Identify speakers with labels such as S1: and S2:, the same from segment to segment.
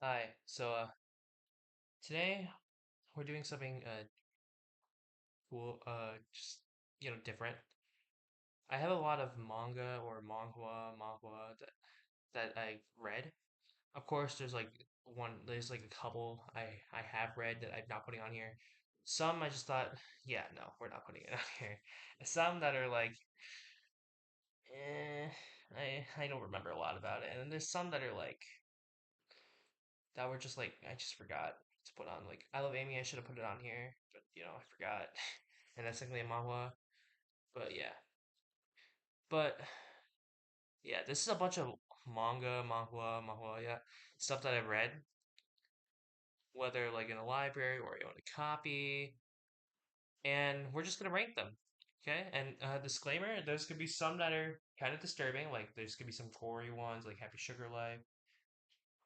S1: Hi. Today we're doing something cool, just different. I have a lot of manga or manhua that I read. Of course, there's like a couple I have read that I'm not putting on here. Some I just thought, yeah, no, we're not putting it on here. Some that are like, eh, I don't remember a lot about it, and then there's some that are like that were just like I just forgot to put on. Like I Love Amy, I should have put it on here, but I forgot. And that's technically a manhwa. But but yeah, this is a bunch of manhwa, yeah, stuff that I've read, whether like in a library or you own a copy, and we're just gonna rank them. Okay, and disclaimer: there's gonna be some that are kind of disturbing, like there's gonna be some gory ones, like Happy Sugar Life,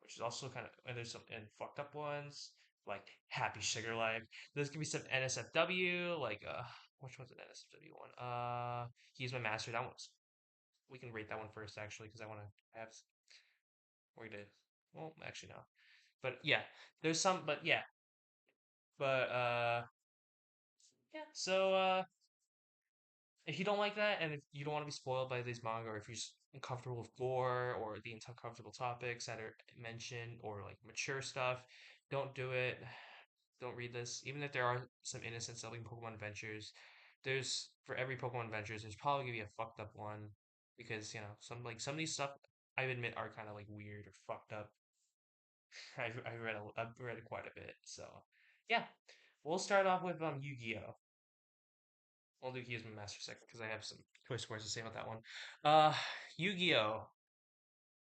S1: which is also kind of, and there's some and fucked up ones like Happy Sugar Life. There's gonna be some NSFW, like which one's an NSFW one? He's My Master. That one's we can rate that one first actually because I want to have we're gonna well actually no, but yeah, there's some, but yeah, but yeah. If you don't like that, and if you don't want to be spoiled by these manga, or if you're just uncomfortable with gore or the uncomfortable topics that are mentioned or like mature stuff, don't do it. Don't read this. Even if there are some innocent stuff like Pokemon Adventures, there's for every Pokemon Adventures, there's probably gonna be a fucked up one because some of these stuff I admit are kind of like weird or fucked up. I've read quite a bit, so yeah. We'll start off with Yu-Gi-Oh. I'll do Yu-Gi-Oh's my master second because I have some choice words to say about that one. Uh, Yu-Gi-Oh.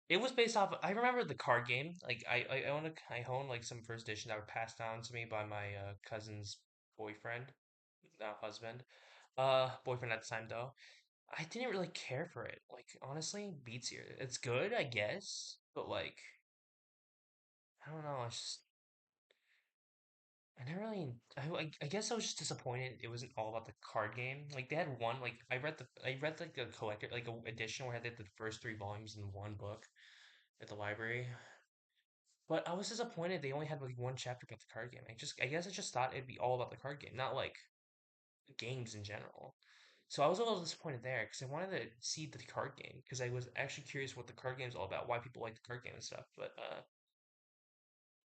S1: It was based off. I remember the card game. Like I own like some first edition that were passed down to me by my cousin's boyfriend, now husband. Boyfriend at the time though. I didn't really care for it. Like honestly, Beats here. It's good, I guess, but like I don't know. It's just I never really. I guess I was just disappointed. It wasn't all about the card game. Like they had one. Like I read like a collector like a edition where I had the first three volumes in one book at the library. But I was disappointed they only had like one chapter about the card game. I guess I just thought it'd be all about the card game, not like games in general. So I was a little disappointed there because I wanted to see the card game because I was actually curious what the card game is all about, why people like the card game and stuff. But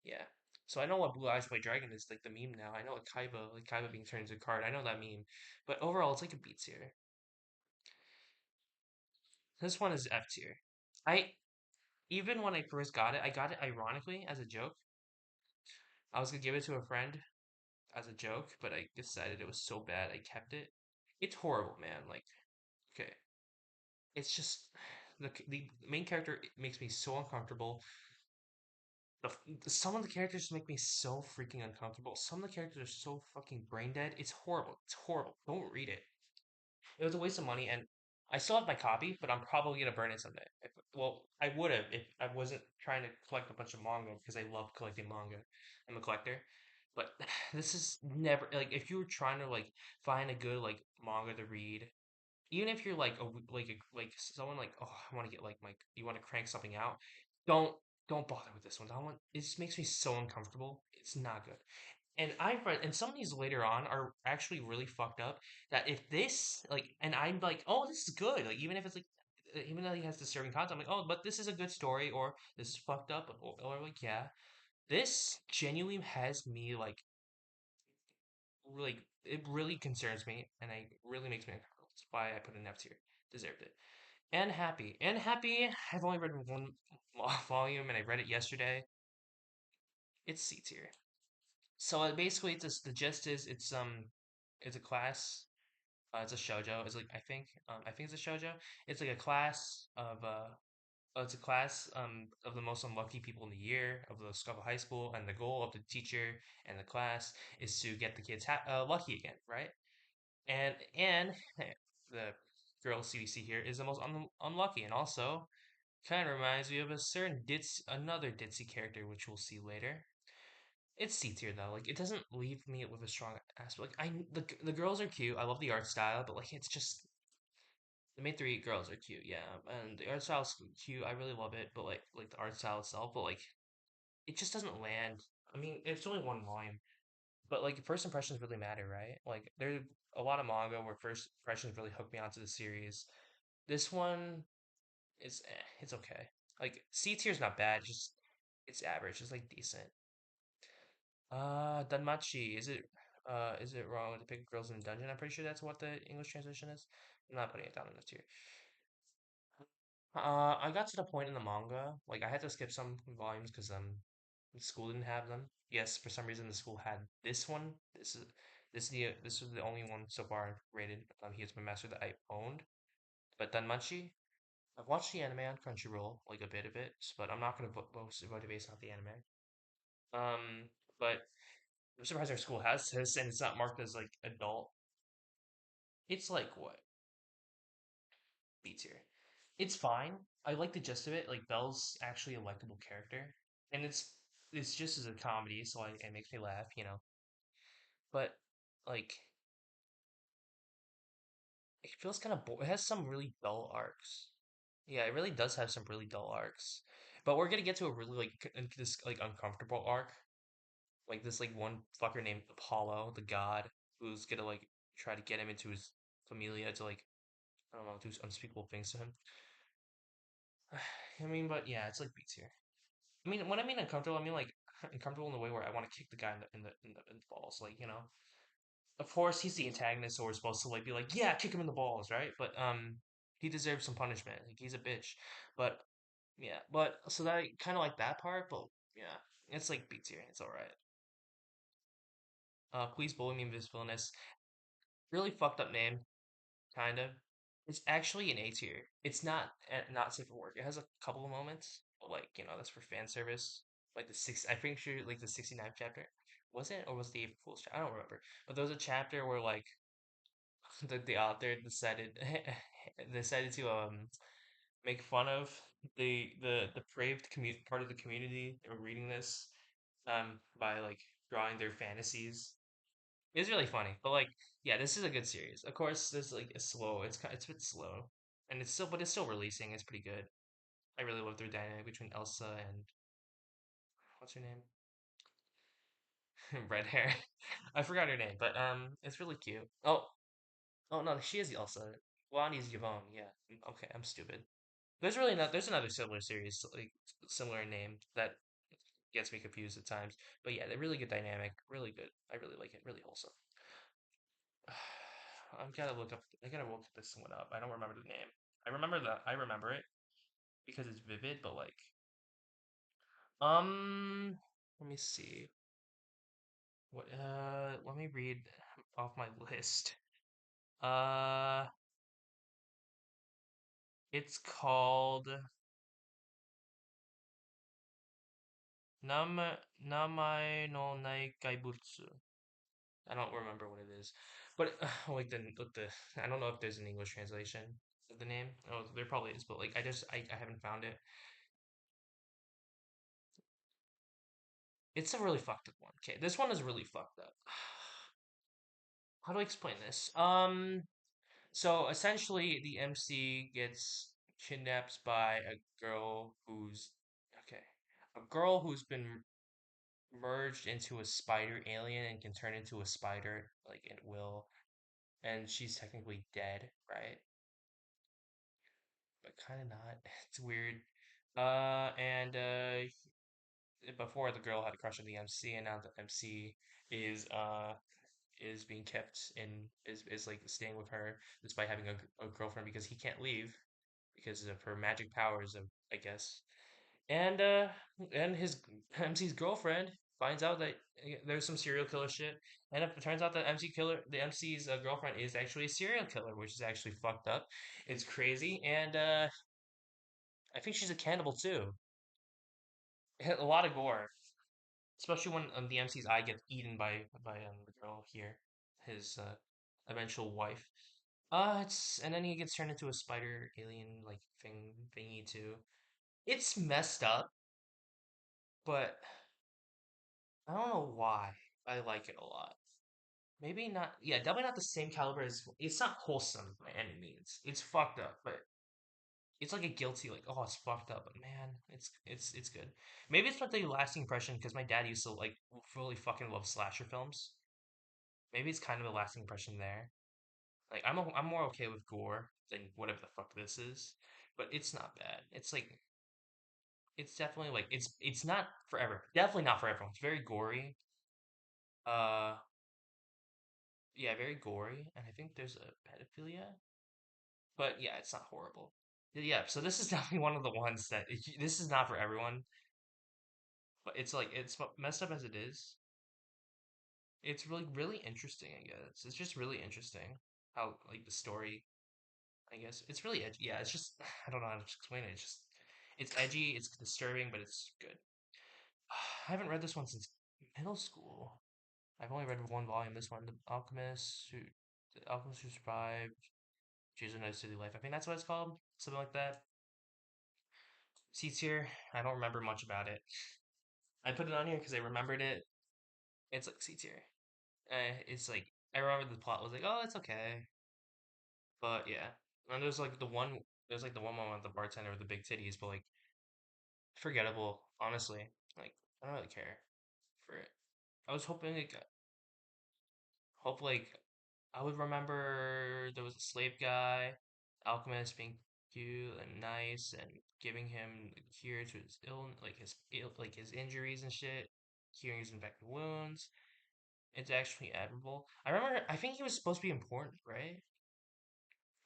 S1: yeah. So I know what Blue Eyes White Dragon is like the meme now. I know like Kaiba being turned into a card. I know that meme. But overall, it's like a B tier. This one is F tier. I even when I first I got it ironically as a joke. I was gonna give it to a friend as a joke, but I decided it was so bad I kept it. It's horrible, man. Like, okay, it's just the main character makes me so uncomfortable. Some of the characters make me so freaking uncomfortable. Some of the characters are so fucking brain dead. It's horrible. It's horrible. Don't read it. It was a waste of money, and I still have my copy, but I'm probably gonna burn it someday. Well, I would have if I wasn't trying to collect a bunch of manga because I love collecting manga. I'm a collector, but this is never like if you were trying to like find a good like manga to read, even if you're like someone like oh I want to get like my you want to crank something out, don't don't bother with this one. That one it just makes me so uncomfortable. It's not good. And I've read, and some of these later on are actually really fucked up. That if this, like, and I'm like, oh, this is good. Like, even if it's like, even though he has disturbing content, I'm like, oh, but this is a good story, or this is fucked up, or like, yeah, this genuinely has me like, really, it really concerns me, and it really makes me uncomfortable. That's why I put an F tier. Deserved it. And happy. I've only read one volume, and I read it yesterday. It's C tier. So basically, it's just, the gist is it's a class. It's a shojo. It's like I think it's a shojo. It's like a class of it's a class of the most unlucky people in the year of the Scupper High School, and the goal of the teacher and the class is to get the kids lucky again, right? And the girl CBC here is the most unlucky, and also kind of reminds me of a certain another ditzy character, which we'll see later. It's C tier though. Like it doesn't leave me with a strong aspect. Like the girls are cute. I love the art style, but like it's just the main three girls are cute. Yeah, and the art style is cute. I really love it. But like the art style itself, but like it just doesn't land. I mean, it's only one volume, but like first impressions really matter, right? Like there's a lot of manga where first impressions really hook me onto the series. This one is it's okay. Like C tier's not bad, just it's average. It's like decent. Danmachi. Is it wrong to pick girls in a dungeon? I'm pretty sure that's what the English translation is. I'm not putting it down in the tier. I got to the point in the manga, like I had to skip some volumes because the school didn't have them. Yes, for some reason the school had this one. This was the only one so far rated Here's My Master that I owned. But Danmachi, I've watched the anime on Crunchyroll, like a bit of it, but I'm not gonna vote it based off the anime. But I'm surprised our school has this, and it's not marked as like adult. It's like what B tier. It's fine. I like the gist of it. Like Belle's actually a likable character, and it's just as a comedy, so it makes me laugh, you know. But like it feels kind of it has some really dull arcs. Yeah, it really does have some really dull arcs. But we're gonna get to a really this like uncomfortable arc. Like this like one fucker named Apollo, the god, who's gonna like try to get him into his familia to like I don't know, do unspeakable things to him. I mean, but yeah, it's like B tier. I mean, when I mean uncomfortable, I mean like uncomfortable in the way where I want to kick the guy in the balls. Like, you know, of course he's the antagonist, so we're supposed to like be like, yeah, kick him in the balls, right? But he deserves some punishment. Like he's a bitch. But yeah, but so that kind of like that part, but yeah, it's like B tier. It's all right. Please bully me, Miss Villainess. Really fucked up name, kind of. It's actually an A tier. It's not safe for work. It has a couple of moments, but like you know that's for fan service. Like the six, I think sure like the 69th chapter was it or was the April Fool's chapter? I don't remember. But there was a chapter where like the author decided decided to make fun of the depraved part of the community that were reading this by like drawing their fantasies. It's really funny, but like, yeah, this is a good series. Of course, this like is slow. It's a bit slow, and it's still releasing. It's pretty good. I really love their dynamic between Elsa and what's her name, red hair. I forgot her name, but it's really cute. Oh no, she is Elsa. Wani's Yvonne. Yeah. Okay, I'm stupid. There's really not. There's another similar series, like similar name that gets me confused at times. But yeah, they're really good dynamic. Really good. I really like it. Really wholesome. I've got to look up. I gotta look this one up. I don't remember the name. I remember that. I remember it because it's vivid. But like, let me see. What? Let me read off my list. Uh, it's called Nama Namae no Nai Kaibutsu. I don't remember what it is, but like the I don't know if there's an English translation of the name. Oh, there probably is, but like I haven't found it. It's a really fucked up one. Okay, this one is really fucked up. How do I explain this? So essentially, the MC gets kidnapped by a girl who's okay, a girl who's been merged into a spider alien and can turn into a spider like at will, and she's technically dead, right? But kind of not. It's weird. And before the girl had a crush on the MC, and now the MC is is being kept in is like staying with her despite having a girlfriend because he can't leave because of her magic powers of I guess. And his MC's girlfriend finds out that there's some serial killer shit, and it turns out that the MC's girlfriend is actually a serial killer, which is actually fucked up. It's crazy, and I think she's a cannibal too. A lot of gore, especially when the MC's eye gets eaten by the girl here, his eventual wife. It's and then he gets turned into a spider alien like thingy too. It's messed up, but I don't know why I like it a lot. Maybe not. Yeah, definitely not the same caliber as. It's not wholesome by any means. It's fucked up, but It's like a guilty, like, oh, it's fucked up, but man, it's good. Maybe it's not the lasting impression because my dad used to like really fucking love slasher films. Maybe it's kind of a lasting impression there. Like I'm more okay with gore than whatever the fuck this is, but it's not bad. It's like it's definitely like it's not forever. Definitely not for everyone. It's very gory. Uh, yeah, very gory, and I think there's a pedophilia, but yeah, it's not horrible. Yeah, so this is definitely one of the ones that this is not for everyone, but it's like messed up as it is. It's really interesting, I guess. It's just really interesting how like the story, I guess. It's really edgy. Yeah, it's just I don't know how to explain it. It's just it's edgy, it's disturbing, but it's good. I haven't read this one since middle school. I've only read one volume. This one, The Alchemist Who Survived, Choose a Nice City Life. I think that's what it's called, something like that. C tier. I don't remember much about it. I put it on here because I remembered it. It's like C tier. It's like I remember the plot was like, oh, it's okay, but yeah. And there's like the one moment with the bartender with the big titties, but like forgettable, honestly. Like I don't really care for it. I was hoping like hope like I would remember there was a slave guy, alchemist being cute and nice and giving him a cure to his like his injuries and shit, curing his infected wounds. It's actually admirable. I remember I think he was supposed to be important, right?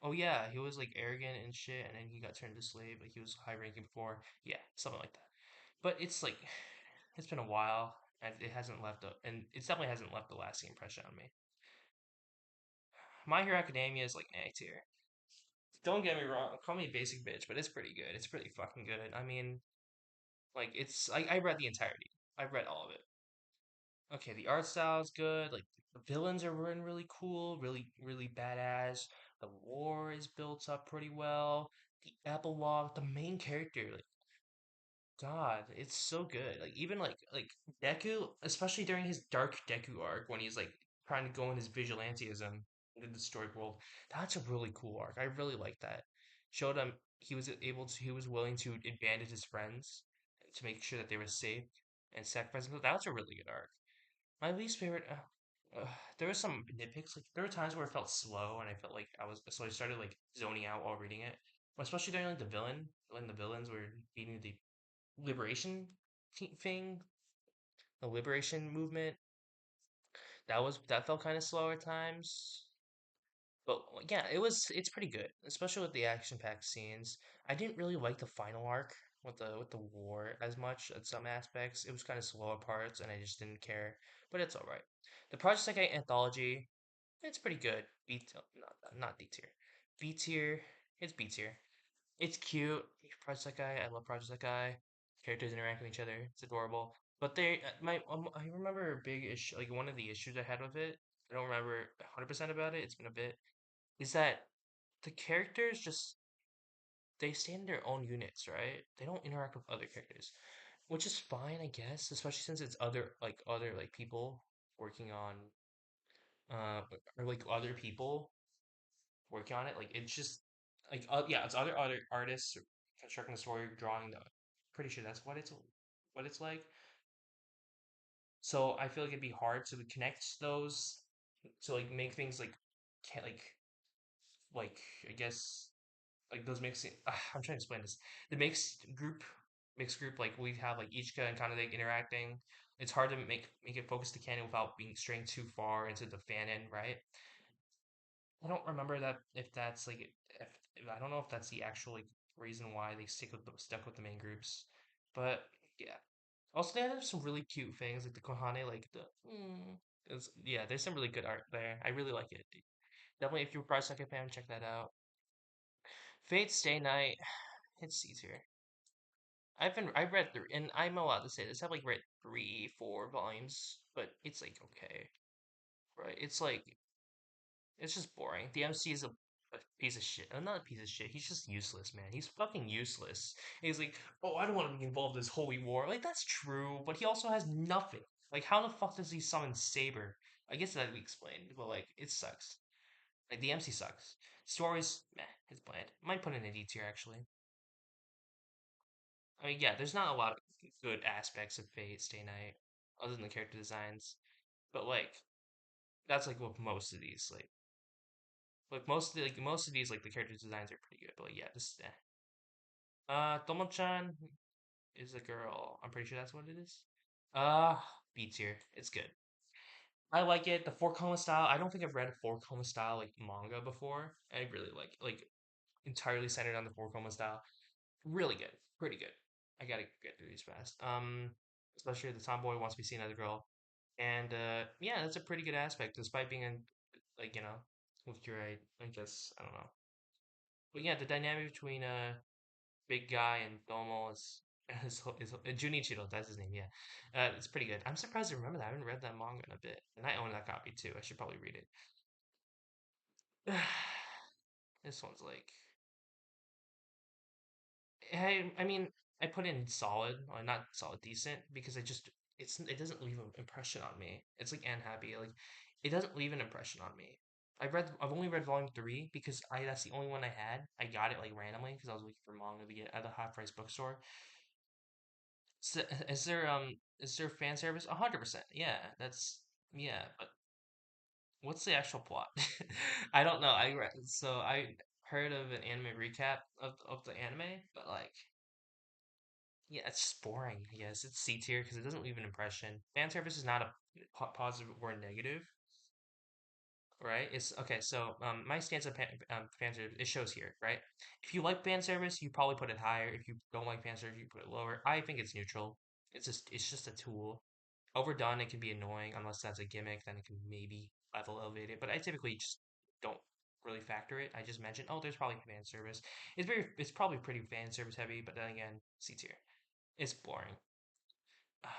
S1: Oh yeah, he was like arrogant and shit, and then he got turned into slave. Like he was high ranking before. Yeah, something like that. But it's like it's been a while, and it definitely hasn't left a lasting impression on me. My Hero Academia is like A tier. Don't get me wrong, call me basic bitch, but it's pretty good. It's pretty fucking good. I mean, like I read the entirety. I read all of it. Okay, the art style is good. Like the villains are really cool, really badass. The war is built up pretty well. The epilogue, the main character, like God, it's so good. Like even like Deku, especially during his dark Deku arc when he's like trying to go in his vigilantism into the stoic world. That's a really cool arc. I really like that. Showed him he was willing to abandon his friends to make sure that they were safe and sacrifice them. That was a really good arc. My least favorite. There were some nitpicks. Like there were times where it felt slow, and I felt like I started like zoning out while reading it. Especially during like the villain, when the villains were beating the liberation thing, the liberation movement. That felt kind of slow at times. But like, yeah, it's pretty good, especially with the action-packed scenes. I didn't really like the final arc with the war as much at some aspects. It was kind of slow at parts, and I just didn't care. But it's all right. The Project Second anthology, it's pretty good. Not D tier, B tier. It's B tier. It's cute. Project Guy, I love Project Guy. Characters interact with each other. It's adorable. But I remember a big issue, like one of the issues I had with it. I don't remember 100% about it. It's been a bit. Is that the characters just they stay in their own units, right? They don't interact with other characters, which is fine, I guess. Especially since it's other like people working on or like other people working on it. Like it's just like yeah, it's other artists constructing the story, drawing the. Pretty sure that's what it's like. So I feel like it'd be hard to connect those to like make things like can't like I guess like those mixing. I'm trying to explain this. The mixed group like we have like each and kind of like interacting. It's hard to make it focus to canon without being straying too far into the fan end, right? I don't remember that if that's like if I don't know if that's the actual like reason why they stuck with the main groups, but yeah. Also, they have some really cute things like the Kohane, like yeah. There's some really good art there. I really like it. Definitely, if you're a Price Second fan, check that out. Fate Stay Night, it's C tier. I've read three, and I'm allowed to say this. I've like read three, 4 volumes, but it's like okay, right? It's just boring. The MC is a piece of shit. Not a piece of shit. He's just useless, man. He's fucking useless. He's like, oh, I don't want to be involved in this holy war. Like, that's true, but he also has nothing. Like, how the fuck does he summon Saber? I guess that we explained, but like, it sucks. Like, the MC sucks. Stories, meh, it's bland. Might put in a D tier, actually. I mean, yeah, there's not a lot of good aspects of Fate Stay Night other than the character designs, but like that's like with most of these, most of these like the character designs are pretty good, but like yeah, this Tomo-chan is a girl. I'm pretty sure that's what it is. Uh, B tier. It's good. I like it. The four coma style. I don't think I've read a four coma style like manga before. I really like it. Like entirely centered on the four coma style. Really good. Pretty good. I gotta get through these fast. Especially the tomboy wants to be seen as a girl, and yeah, that's a pretty good aspect, despite being in like with your I guess I don't know, but yeah, the dynamic between big guy and Domo is Junichiro. That's his name. Yeah, it's pretty good. I'm surprised I remember that. I haven't read that manga in a bit, and I own that copy too. I should probably read it. This one's like, I mean, I put in solid, or not solid, decent, because it doesn't leave an impression on me. It's like unhappy, like it doesn't leave an impression on me. I've only read volume three because I that's the only one I had. I got it like randomly because I was looking for manga to get at the half price bookstore. So, is there fan service? 100%. Yeah, that's yeah. But what's the actual plot? I don't know. I heard of an anime recap of the anime, but like yeah, it's just boring. I guess it's C tier because it doesn't leave an impression. Fan service is not a positive or negative, right? It's okay. So my stance on fan service it shows here, right? If you like fan service, you probably put it higher. If you don't like fan service, you put it lower. I think it's neutral. It's just a tool. Overdone, it can be annoying unless that's a gimmick. Then it can maybe level elevate it. But I typically just don't really factor it. I just mention, oh, there's probably fan service. It's probably pretty fan service heavy. But then again, C tier. It's boring.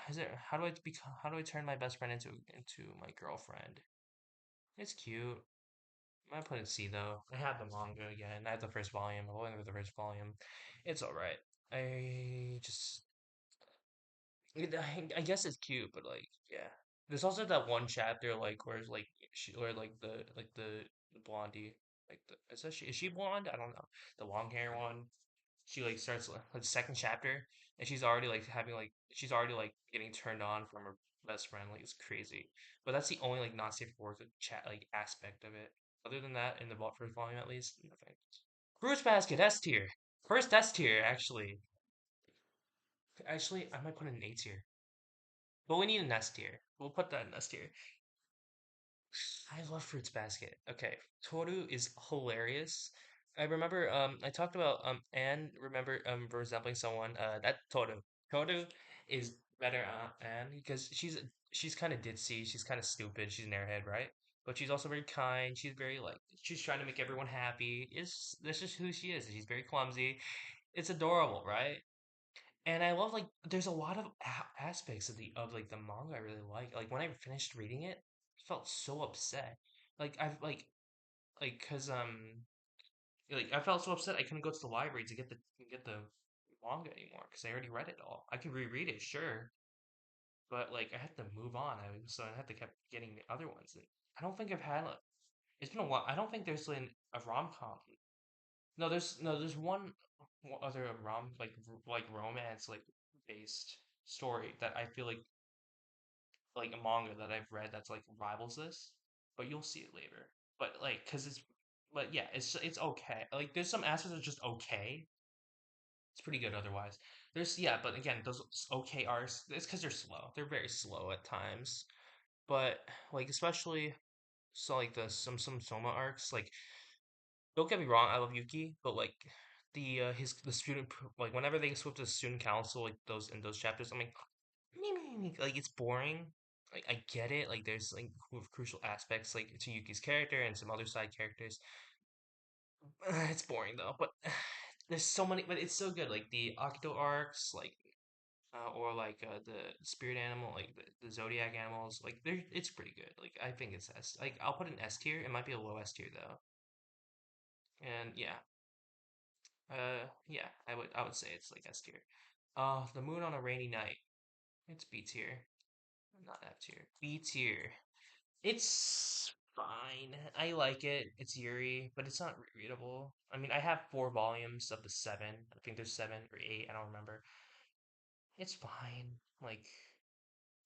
S1: Is it? How do I turn my best friend into my girlfriend? It's cute. I'm gonna put it C though. I have the manga again. I have the first volume. I'm going with the first volume. It's all right. I just I guess it's cute, but like yeah. There's also that one chapter like where it's like where the blondie is she blonde? I don't know. The long hair one. She like starts like the second chapter and she's already like getting turned on from her best friend. Like it's crazy. But that's the only like not safe for work chat like aspect of it. Other than that, in the first volume at least, nothing. Fruits Basket S tier. First S tier actually. Actually, I might put it in A tier. But we need a nest tier. We'll put that in nest tier. I love Fruits Basket. Okay, Toru is hilarious. I remember I talked about Anne remember resembling someone that Toru. Toru is better Anne because she's kind of ditzy, she's kind of stupid, she's an airhead, right? But she's also very kind. She's very like she's trying to make everyone happy. Is That's just who she is. She's very clumsy. It's adorable, right? And I love like there's a lot of aspects of the of like the manga I really like. Like when I finished reading it, I felt so upset. Like I've like cuz like I felt so upset I couldn't go to the library to get the manga anymore because I already read it all. I could reread it, sure, but like I had to move on. So I had to keep getting the other ones. And I don't think I've had like it's been a while. I don't think there's a rom-com. There's one other like romance like based story that I feel like a manga that I've read that's like rivals this, but you'll see it later. But like, cause it's, but yeah, it's okay. Like, there's some aspects that are just okay. It's pretty good otherwise. Yeah, but again, those okay arcs. It's because they're slow. They're very slow at times. But like, especially so like some Soma arcs. Like, don't get me wrong, I love Yuki, but like the student like whenever they switch to the student council like those in those chapters, I'm like it's boring. Like I get it. Like there's like crucial aspects like to Yuki's character and some other side characters. It's boring though. But there's so many. But it's so good. Like the Akito arcs, like or like the spirit animal, like the zodiac animals. Like it's pretty good. Like I think it's S. Like I'll put an S tier. It might be a low S tier though. And yeah, I would say it's like S tier. The moon on a rainy night. It's B tier. Not F tier. B tier. It's fine. I like it. It's Yuri, but it's not readable. I mean, I have four volumes of the seven. I think there's seven or eight. I don't remember. It's fine. Like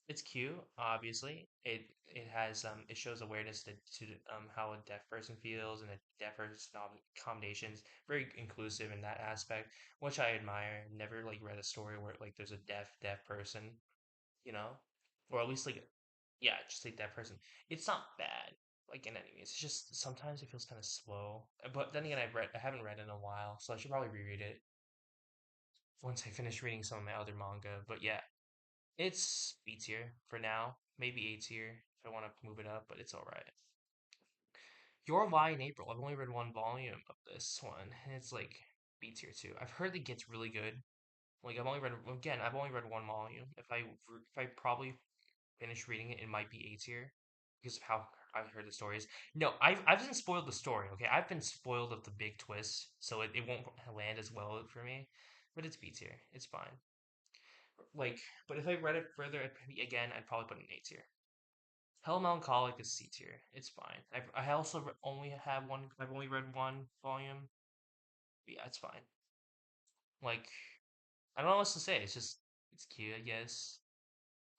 S1: it's cute, obviously. It has it shows awareness to how a deaf person feels and a deaf person's accommodations. Very inclusive in that aspect, which I admire. Never like read a story where like there's a deaf person, you know, or at least like yeah, just like deaf person. It's not bad like in any means. It's just sometimes it feels kind of slow. But then again, I haven't read in a while, so I should probably reread it once I finish reading some of my other manga. But yeah, it's B tier for now. Maybe A tier if I want to move it up, but it's alright. Your Lie in April. I've only read one volume of this one, and it's like B tier too. I've heard it gets really good. Like I've only read one volume. If I probably finish reading it, it might be A tier because of how I've heard the stories. No, I've been spoiled the story. Okay, I've been spoiled of the big twist, so it won't land as well for me. But it's B tier. It's fine. Like, but if I read it further, again, I'd probably put an A tier. Hell Melancholic is C tier. It's fine. I also only have one. I've only read one volume. But yeah, it's fine. Like I don't know what else to say. It's just it's cute, I guess.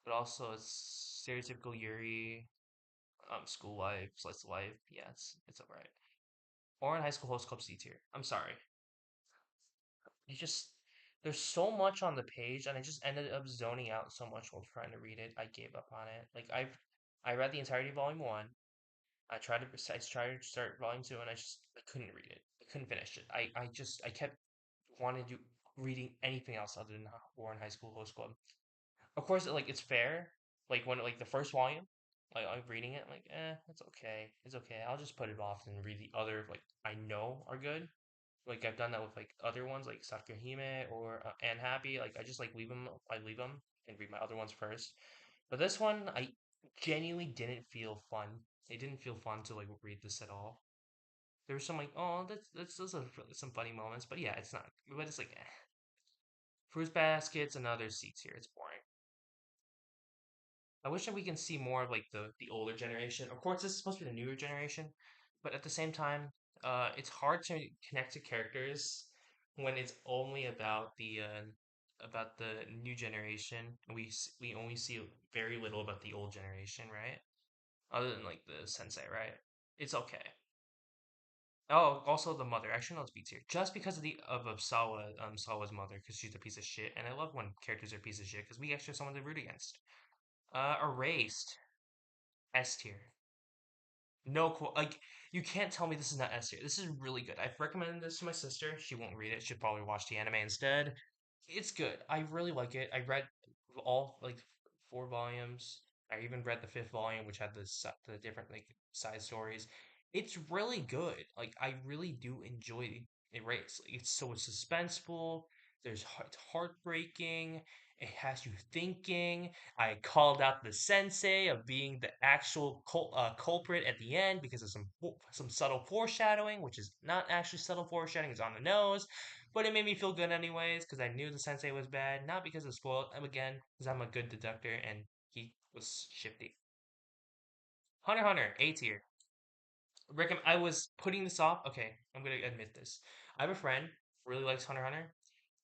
S1: But also it's stereotypical Yuri, school life, slice of life. Yeah, it's alright. Or in High School Host Club C tier. I'm sorry. You just there's so much on the page, and I just ended up zoning out so much while trying to read it. I gave up on it. I read the entirety of volume one. I tried to start volume two, and I couldn't read it. I couldn't finish it. I kept wanting to reading anything else other than War in High School Host Club. Of course, like it's fair. Like when like the first volume, like I'm reading it, like it's okay, it's okay. I'll just put it off and read the other like I know are good. Like I've done that with like other ones like Sakahime or and Happy. Like I just like leave them and read my other ones first. But this one, I genuinely didn't feel fun. It didn't feel fun to like read this at all. There was some like, oh, that's those are some funny moments, but yeah, it's not. But it's like, Fruit baskets and other seats here. It's boring. I wish that we can see more of like the older generation. Of course, this is supposed to be the newer generation, but at the same time, it's hard to connect to characters when it's only about the new generation. We only see very little about the old generation, right? Other than like the sensei, right? It's okay. Oh, also the mother. Actually, no, it's B tier. Just because of Sawa's mother, because she's a piece of shit, and I love when characters are a piece of shit because we actually have someone to root against. Erased. S tier. No, like you can't tell me this is not S tier. This is really good. I've recommended this to my sister. She won't read it. She'll probably watch the anime instead. It's good. I really like it. I read all like four volumes. I even read the fifth volume, which had the different like side stories. It's really good. Like I really do enjoy Erase. Like, it's so suspenseful. It's heartbreaking. It has you thinking. I called out the sensei of being the actual culprit at the end because of some subtle foreshadowing, which is not actually subtle foreshadowing. It's on the nose. But it made me feel good anyways because I knew the sensei was bad, not because of spoiled. Again, because I'm a good deductor and he was shifty. Hunter x Hunter, A tier. I was putting this off. Okay, I'm gonna admit this. I have a friend who really likes Hunter x Hunter.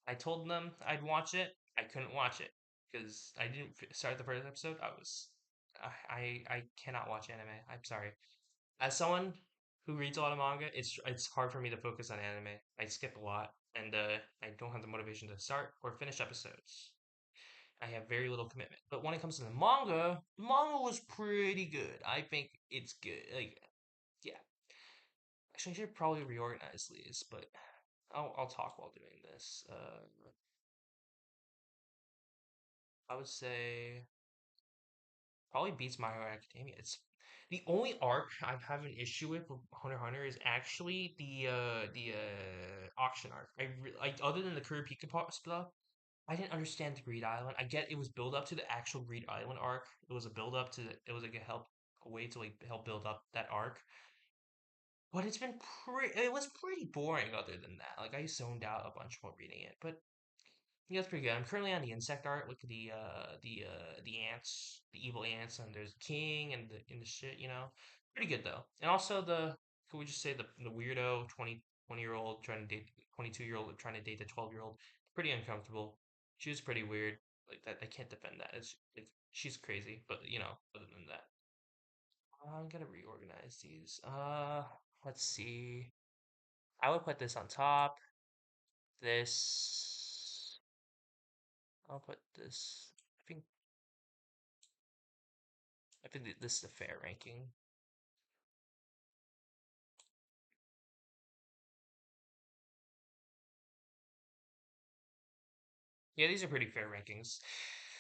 S1: I told them I'd watch it. I couldn't watch it because I didn't start the first episode. I cannot watch anime. I'm sorry. As someone who reads a lot of manga, it's hard for me to focus on anime. I skip a lot, and I don't have the motivation to start or finish episodes. I have very little commitment. But when it comes to the manga was pretty good. I think it's good. Like, yeah. Actually, I should probably reorganize these, but I'll talk while doing this. I would say probably beats My Hero Academia. It's the only arc I have an issue with Hunter x Hunter is actually the auction arc. Other than the Kurapika stuff, I didn't understand the Greed Island. I get it was build up to the actual Greed Island arc. It was a build up to it was like a way to like help build up that arc. But it was pretty boring other than that. Like I zoned out a bunch while reading it. But yeah, it's pretty good. I'm currently on the insect art. Look at the ants, the evil ants, and there's king and the shit. Pretty good though. And also could we just say the weirdo 20 year old trying to date 22-year-old trying to date the 12-year-old. Pretty uncomfortable. She was pretty weird. Like that, I can't defend that. It's she's crazy, but other than that, I'm gonna reorganize these. Let's see. I would put this on top. This. I'll put this. I think. This is a fair ranking. Yeah, these are pretty fair rankings.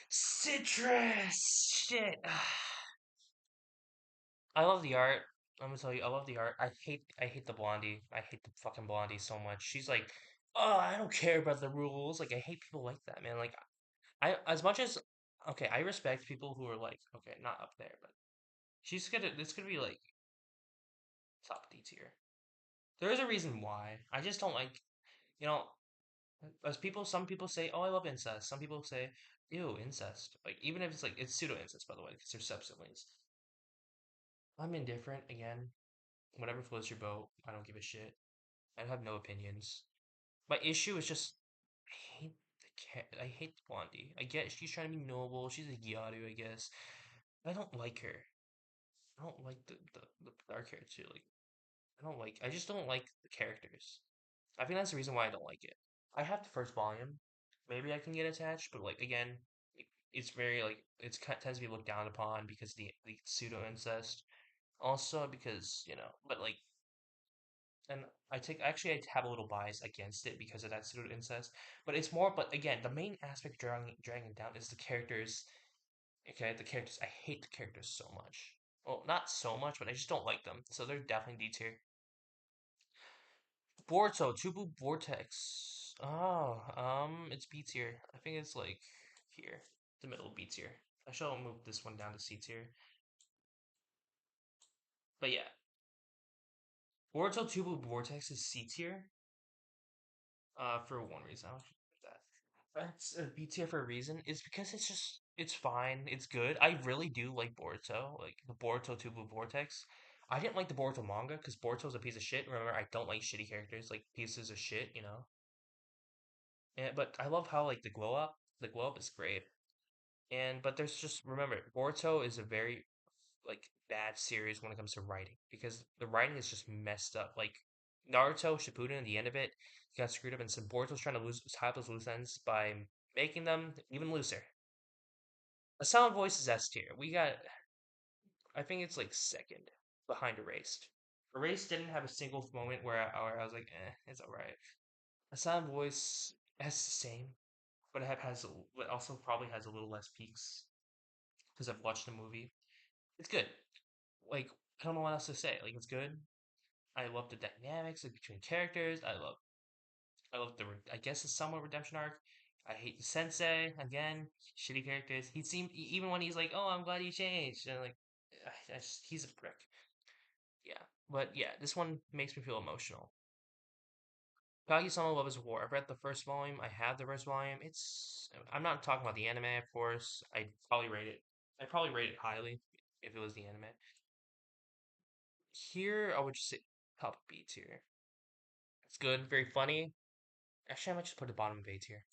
S1: Citrus! Shit. I love the art. I'm gonna tell you, I love the art. I hate the blondie. I hate the fucking blondie so much. She's like, oh, I don't care about the rules. Like, I hate people like that, man. Like, as much as, okay, I respect people who are like, okay, not up there, but this could be like top D tier. There is a reason why. I just don't like, you know, some people say, oh, I love incest. Some people say, ew, incest. Like, even if it's like, it's pseudo incest, by the way, because they're step-siblings. I'm indifferent, again. Whatever floats your boat. I don't give a shit. I have no opinions. My issue is just, I hate I hate Blondie. I get she's trying to be noble. She's a Gyaru, I guess. I don't like her. I don't like the dark hair too. Like, I just don't like the characters. I think that's the reason why I don't like it. I have the first volume. Maybe I can get attached, but like again, it's very like tends to be looked down upon because the pseudo incest. Also because but like, and I have a little bias against it because of that pseudo incest. But it's more. But again, the main aspect dragging it down is the characters. Okay, the characters. I hate the characters so much. Well, not so much, but I just don't like them. So they're definitely D tier. Boruto, Tubu Vortex. Oh, it's B tier. I think it's like here, the middle of B tier. I shall move this one down to C tier. But yeah, Boruto Tubu Vortex is C tier. For one reason, I'll put that. That's a B tier for a reason. Is because it's fine. It's good. I really do like Boruto, like the Boruto Tubu Vortex. I didn't like the Boruto manga because Boruto's a piece of shit. Remember, I don't like shitty characters, like pieces of shit. But I love how like the glow up is great. And but there's just remember, Boruto is a very like bad series when it comes to writing because the writing is just messed up. Like Naruto Shippuden, at the end of it, got screwed up, and some Boruto's trying to tie up those loose ends by making them even looser. A Sound Voice is S tier. I think it's like second behind Erased. Erased didn't have a single moment where I was like, it's alright. A Sound Voice has the same, but but also probably has a little less peaks because I've watched the movie. It's good. Like, I don't know what else to say. Like, it's good. I love the dynamics like, between characters. I love I guess the somewhat redemption arc. I hate the sensei again. Shitty characters. He seemed even when he's like, "Oh, I'm glad you changed," and like, he's a prick. Yeah, but yeah, this one makes me feel emotional. Kaguya-sama Love is War. I've read the first volume. I have the first volume. I'm not talking about the anime, of course. I'd probably rate it highly if it was the anime. Here, I would just say top B tier. It's good, very funny. Actually, I might just put the bottom of A tier.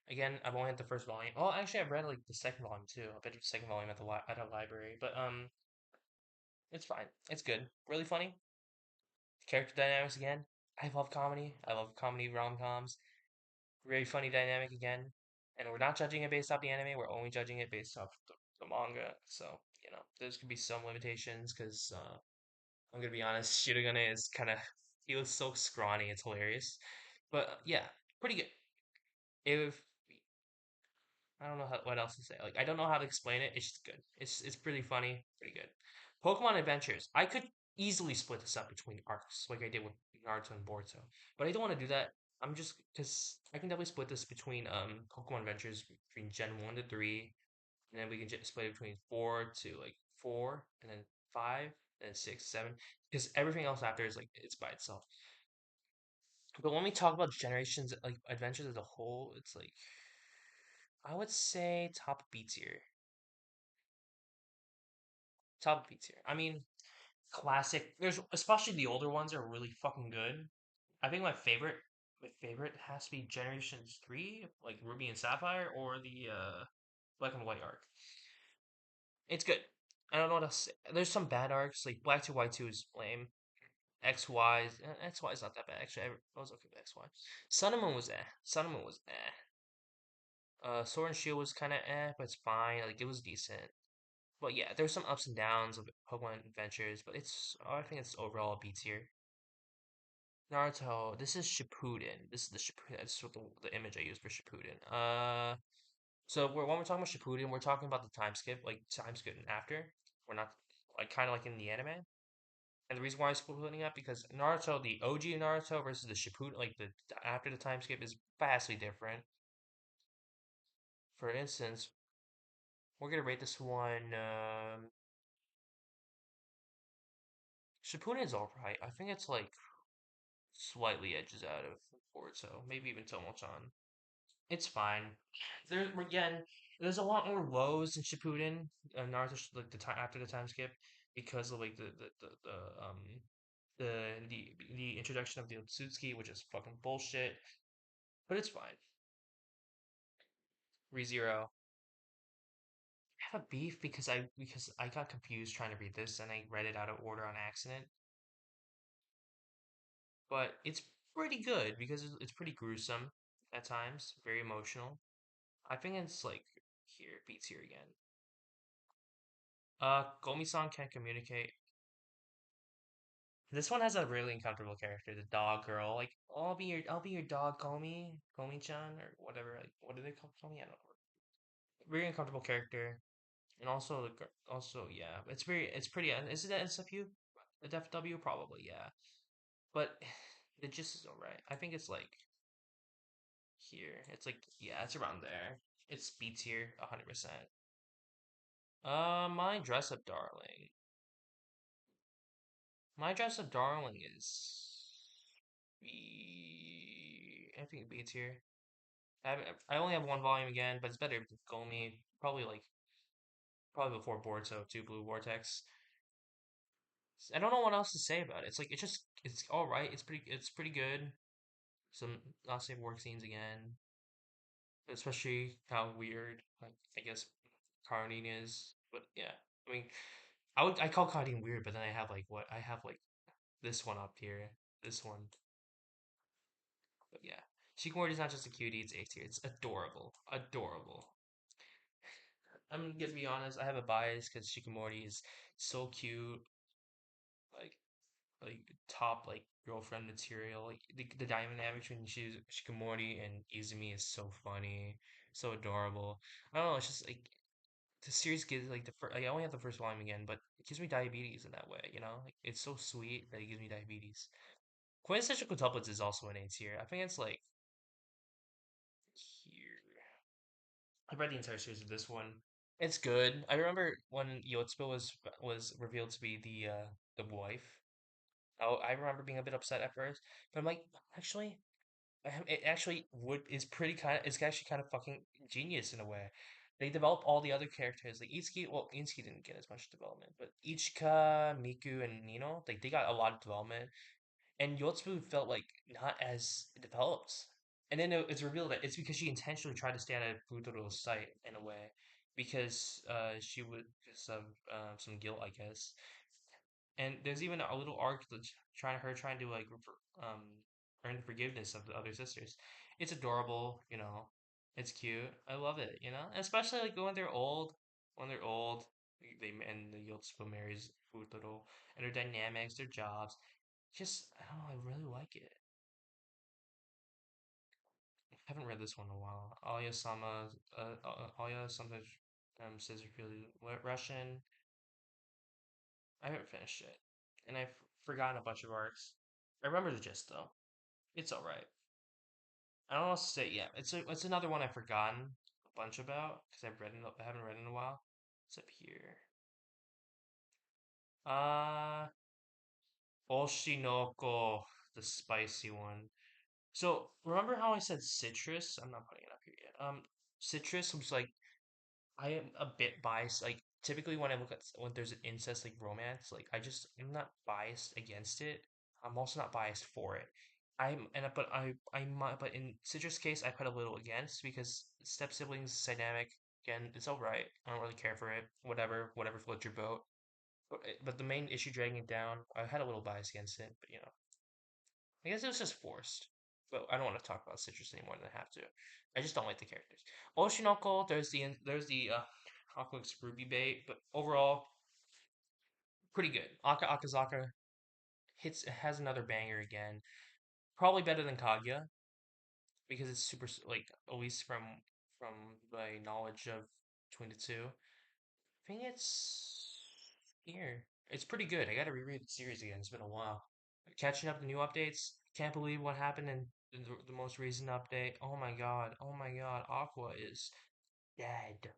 S1: Again, I've only had the first volume. Oh, actually, I've read like the second volume too. I read the second volume at a library, but it's fine. It's good. Really funny. Character dynamics again. I love comedy. I love comedy rom-coms. Very funny dynamic again. And we're not judging it based off the anime. We're only judging it based off the manga. So there's gonna be some limitations because I'm gonna be honest. Shirogane is kind of he was so scrawny. It's hilarious. But yeah, pretty good. If I don't know what else to say. Like I don't know how to explain it. It's just good. It's pretty funny, pretty good. Pokemon Adventures. I could easily split this up between arcs, like I did with Naruto and Boruto, but I don't want to do that. I'm just because I can definitely split this between Pokemon Adventures between Gen 1 to 3, and then we can just split it between 4 to 4, and then 5, and then 6, 7, because everything else after is like it's by itself. But when we talk about generations like adventures as a whole, it's like I would say top B tier. Top B tier. I mean, classic. There's especially the older ones are really fucking good. I think my favorite. My favorite has to be Generations 3, like Ruby and Sapphire, or the Black and White arc. It's good. I don't know what else to say. There's some bad arcs, like Black to White 2 is lame. XY is not that bad. Actually, I was okay with XY. Sun and Moon was eh. Sun and Moon was eh. Sword and Shield was kind of eh, but it's fine. Like, it was decent. But yeah, there's some ups and downs of Pokemon Adventures, but I think it's overall a B tier. Naruto, this is Shippuden. This is the Shippuden. That's what the image I use for Shippuden. When we're talking about Shippuden, we're talking about the time skip, like time skip and after. We're not like kind of like in the anime. And the reason why I'm splitting up because Naruto, the OG Naruto versus the Shippuden, like the after the time skip, is vastly different. For instance, we're gonna rate this one. Shippuden is alright. I think it's like slightly edges out of Boruto, maybe even Tomo-chan. It's fine. Again, there's a lot more lows in Shippuden, Naruto, like the time after the time skip, because of like the introduction of the Otsutsuki, which is fucking bullshit. But it's fine. ReZero. I have a beef because I got confused trying to read this and I read it out of order on accident. But it's pretty good because it's pretty gruesome at times, very emotional. I think it's like here, beats here again. Gomi-san can't communicate. This one has a really uncomfortable character, the dog girl. Like, oh, I'll be your dog, Komi-chan, or whatever. Like, what do they call Komi? I don't know. Very uncomfortable character, and also also yeah, it's pretty. Is it an SFU? A FW probably yeah, but the gist is alright. I think it's like here. It's like yeah, it's around there. It's B tier, 100%. My dress up darling. My dress up darling is B. I think B tier. I only have one volume again, but it's better than Gomi. Probably before Boruto 2 Blue Vortex. I don't know what else to say about it. It's all right. It's pretty good. Some not safe work scenes again, especially how weird like I guess Carnine is. But yeah, I mean, I call Carnine weird, but then I have like this one up here, this one. But yeah, Shikamori's not just a cutie; it's A tier. It's adorable, adorable. I'm gonna be honest. I have a bias because Shikamori is so cute, like top like girlfriend material. Like the dynamic between Shikamori and Izumi is so funny, so adorable. I don't know. It's just like the series gives like the first. Like, I only have the first volume again, but it gives me diabetes in that way. You know, like it's so sweet that it gives me diabetes. Quintessential Quintuplets is also an A tier. I think it's like here. I read the entire series of this one. It's good. I remember when Yotsuba was revealed to be the wife. Oh, I remember being a bit upset at first, but I'm like, actually, it actually would is pretty kind of it's actually kind of fucking genius in a way. They develop all the other characters like Itsuki. Well, Itsuki didn't get as much development, but Ichika, Miku, and Nino, like they got a lot of development, and Yotsubu felt like not as developed. And then it's revealed that it's because she intentionally tried to stand at Futoru's side in a way, because she would because of some guilt, I guess. And there's even a little arc that's trying to like earn the forgiveness of the other sisters. It's adorable, you know. It's cute. I love it, you know. Especially like when they're old, and the Yotsuba marries Futaro, and their dynamics, their jobs. Just I don't know. I really like it. I haven't read this one in a while. Aya sometimes says really Russian. I haven't finished it, and I've forgotten a bunch of arcs. I remember the gist though. It's all right. I don't know what to say. Yeah, it's another one I've forgotten a bunch about because I haven't read in a while. It's up here. Uh Oshinoko, the spicy one. So remember how I said citrus? I'm not putting it up here yet. Citrus was like I am a bit biased. Like typically when I look at when there's an incest like romance, like I'm not biased against it. I'm also not biased for it. I might, but in Citrus case, I put a little against because step siblings dynamic. Again, it's all right. I don't really care for it. Whatever floats your boat. But the main issue dragging it down, I had a little bias against it, but I guess it was just forced. But I don't want to talk about Citrus anymore than I have to. I just don't like the characters. Oshinoko, there's the Aqua's Ruby bait, but overall pretty good. Aka Akazaka has another banger again. Probably better than Kaguya because it's super like at least from my knowledge of between the two. I think it's here. It's pretty good. I gotta reread the series again. It's been a while. Catching up the new updates. Can't believe what happened in the most recent update. Oh my god. Oh my god. Aqua is dead.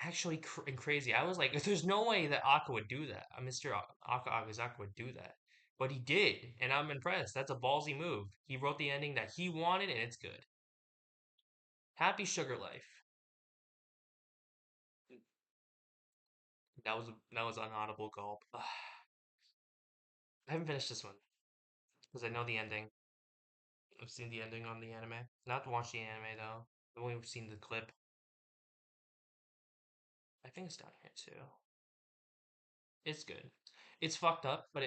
S1: Actually, and crazy. I was like, there's no way that Aqua would do that. Mr. Aqua Akazaka would do that. But he did, and I'm impressed. That's a ballsy move. He wrote the ending that he wanted, and it's good. Happy Sugar Life. That was an audible gulp. Ugh. I haven't finished this one because I know the ending. I've seen the ending on the anime. Not watched the anime though. I've only seen the clip. I think it's down here too. It's good. It's fucked up, but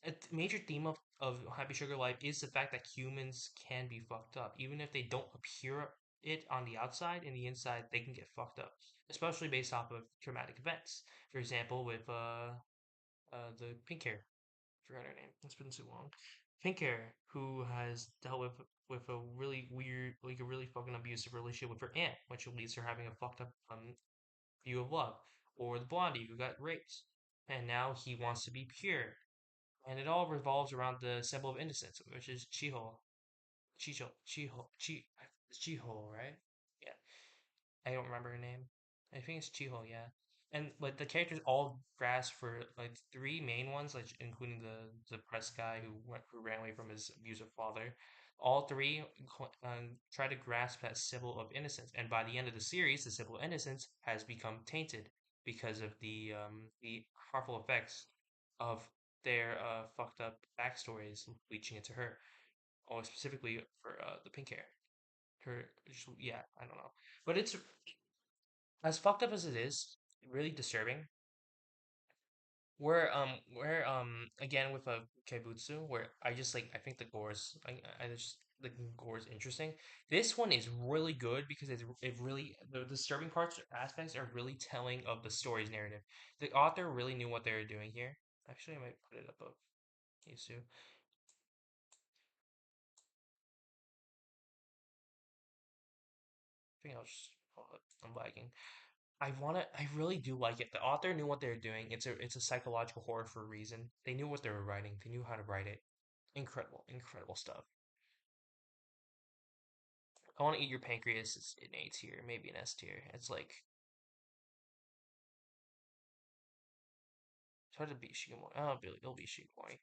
S1: a major theme of Happy Sugar Life is the fact that humans can be fucked up, even if they don't appear it on the outside. In the inside, they can get fucked up, especially based off of traumatic events. For example, with the pink hair. Forgot her name. It's been too long. Pink hair, who has dealt with a really weird, like a really fucking abusive relationship with her aunt, which leads to her having a fucked up view of love, or the blondie who got raped, and now he wants to be pure, and it all revolves around the symbol of innocence, which is Chiho, right? Yeah, I don't remember her name. I think it's Chiho, yeah. And like the characters all grasp for like three main ones, like including the press guy who ran away from his abusive father. All three try to grasp that symbol of innocence, and by the end of the series, the symbol of innocence has become tainted because of the harmful effects of their fucked up backstories leaching into her, or specifically for the pink hair. Her, yeah, I don't know, but it's as fucked up as it is, really disturbing. Where again with a Kaibutsu, where I think the I just the gore is interesting. This one is really good because it really the disturbing parts aspects are really telling of the story's narrative. The author really knew what they were doing here. Actually, I might put it up of Kisu. I think I'll just hold it. I'm lagging. I really do like it. The author knew what they were doing. It's a psychological horror for a reason. They knew what they were writing. They knew how to write it. Incredible, incredible stuff. I want to eat your pancreas. It's an A tier, maybe an S tier. It's like try to beat Shigemori. Oh, it'll be Shigemori.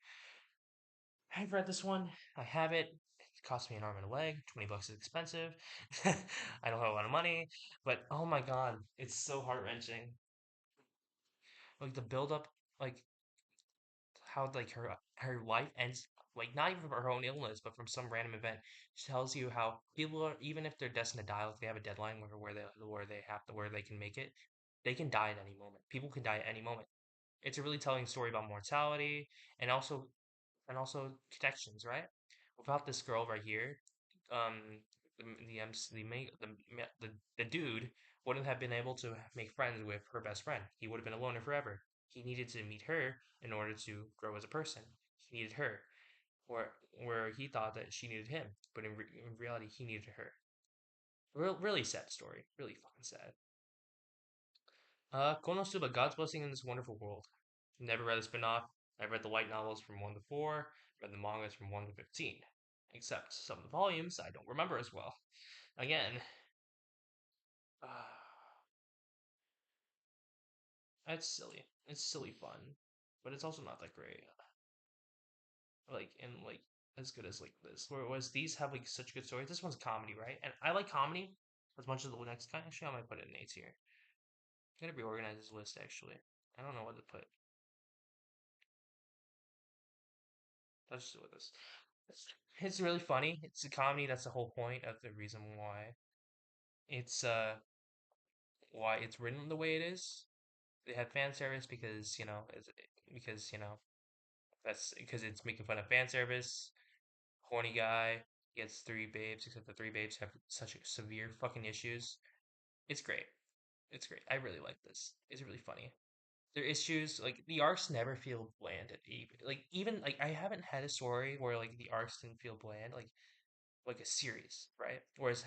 S1: I've read this one. I have it. It cost me an arm and a leg. $20 is expensive. I don't have a lot of money, but oh my god, it's so heart wrenching. Like the build up, like how like her life ends, like not even from her own illness, but from some random event. She tells you how people are, even if they're destined to die, like they have a deadline where they can make it, they can die at any moment. People can die at any moment. It's a really telling story about mortality and also connections, right? Without this girl right here, um, the dude wouldn't have been able to make friends with her best friend. He would have been a loner forever. He needed to meet her in order to grow as a person. He needed her, where he thought that she needed him, but in reality, he needed her. Really sad story. Really fucking sad. Konosuba, God's Blessing in This Wonderful World. Never read a spin-off. I read the light novels from 1 to 4, read the mangas from 1 to 15. Except some of the volumes I don't remember as well. Again, uh, it's silly. It's silly fun. But it's also not that great. And as good as like this. Whereas these have like such good stories. This one's comedy, right? And I like comedy as much as the next kind. Actually, I might put it in A tier. Gotta reorganize this list actually. I don't know what to put. Let's just do with this. It's really funny. It's a comedy. That's the whole point of the reason it's uh why it's written the way it is. They had fan service because because that's because it's making fun of fan service. Horny guy gets three babes, except the three babes have such severe fucking issues. It's great. It's great. I really like this. It's really funny. Their issues, like the arcs, never feel bland. Even like I haven't had a story where like the arcs didn't feel bland. Like a series, right? Whereas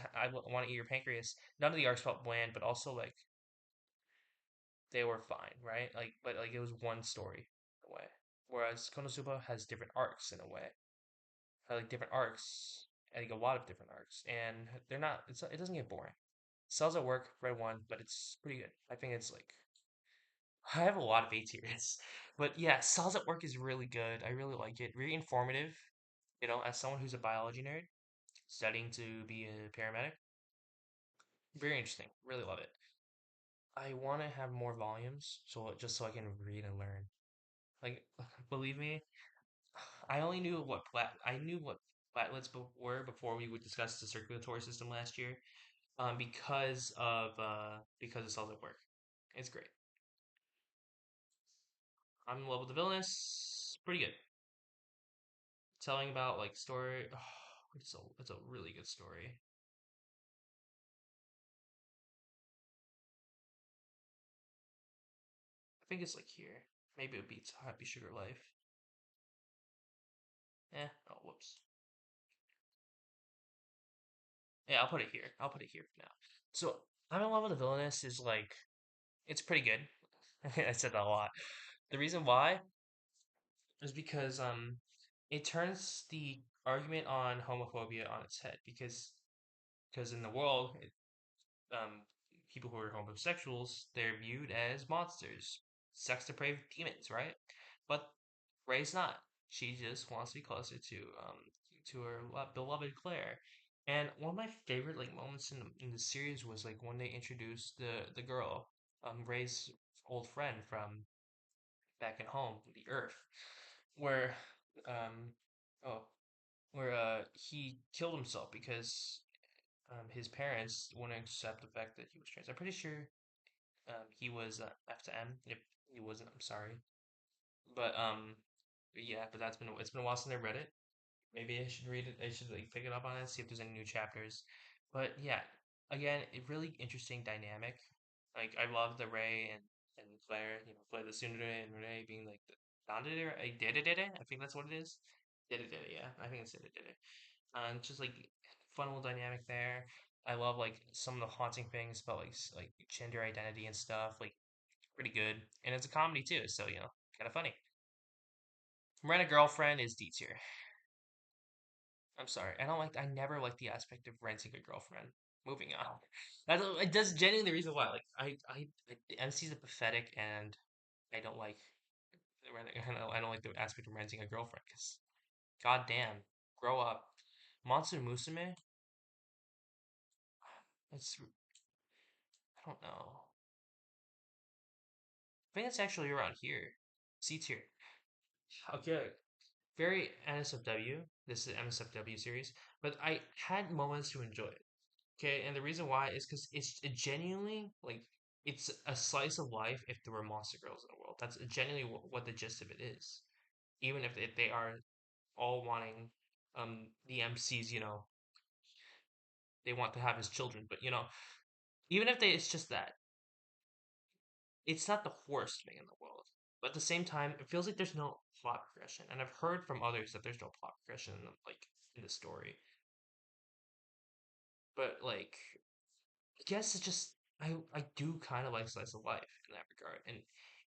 S1: want to eat your pancreas. None of the arcs felt bland, but also like they were fine, right? But like it was one story in a way. Whereas Konosuba has different arcs in a way, like different arcs, like a lot of different arcs, and they're not. It doesn't get boring. Cells at Work, read one, but it's pretty good. I think it's like I have a lot of A tiers, but yeah, Cells at Work is really good. I really like it. Very informative. As someone who's a biology nerd studying to be a paramedic, very interesting. Really love it. I want to have more volumes, so I can read and learn. Like, believe me, I knew what platelets were before we would discuss the circulatory system last year. Because of cells at work. It's great. I'm in love with the villainous. Pretty good. Telling about like story. Oh, it's a really good story. I think it's like here. Maybe it beats Happy Sugar Life. Oh, whoops. Yeah, I'll put it here. I'll put it here for now. So, I'm in love with the villainous is like it's pretty good. I said that a lot. The reason why is because it turns the argument on homophobia on its head because in the world um people who are homosexuals they're viewed as monsters, sex depraved demons, right? But Ray's not. She just wants to be closer to her beloved Claire. And one of my favorite like moments in the series was like when they introduced the girl, Ray's old friend from back at home, the Earth, where um oh where he killed himself because his parents wouldn't accept the fact that he was trans. I'm pretty sure he was F to M. If he wasn't, I'm sorry. But yeah, but it's been a while since I read it. Maybe I should read it. I should like pick it up on it, see if there's any new chapters. But yeah, again, a really interesting dynamic. Like I love the Ray and Claire. Claire the tsundere and Ray being like the dandere. I did it. I think that's what it is. Did it. Yeah, I think it's did it. Just like fun little dynamic there. I love like some of the haunting things about like gender identity and stuff. Like pretty good, and it's a comedy too. So kind of funny. Rent a Girlfriend is D tier. I'm sorry. I don't like. I never liked the aspect of renting a girlfriend. Moving on. That's genuinely the reason why. Like the MCs are pathetic, and I don't like. I don't like the aspect of renting a girlfriend because, goddamn, grow up. Monster Musume. It's I don't know. I think it's actually around here. C tier. Okay. Very NSFW. This is NSFW series, but I had moments to enjoy it. Okay, and the reason why is because it's genuinely like it's a slice of life if there were monster girls in the world. That's genuinely what the gist of it is. Even if they are all wanting, the MCs, they want to have his children, but even if it's just that, it's not the worst thing in the world. But at the same time, it feels like there's no plot progression, and I've heard from others that there's no plot progression, like in the story. But like I guess it's just I do kind of like slice of life in that regard, and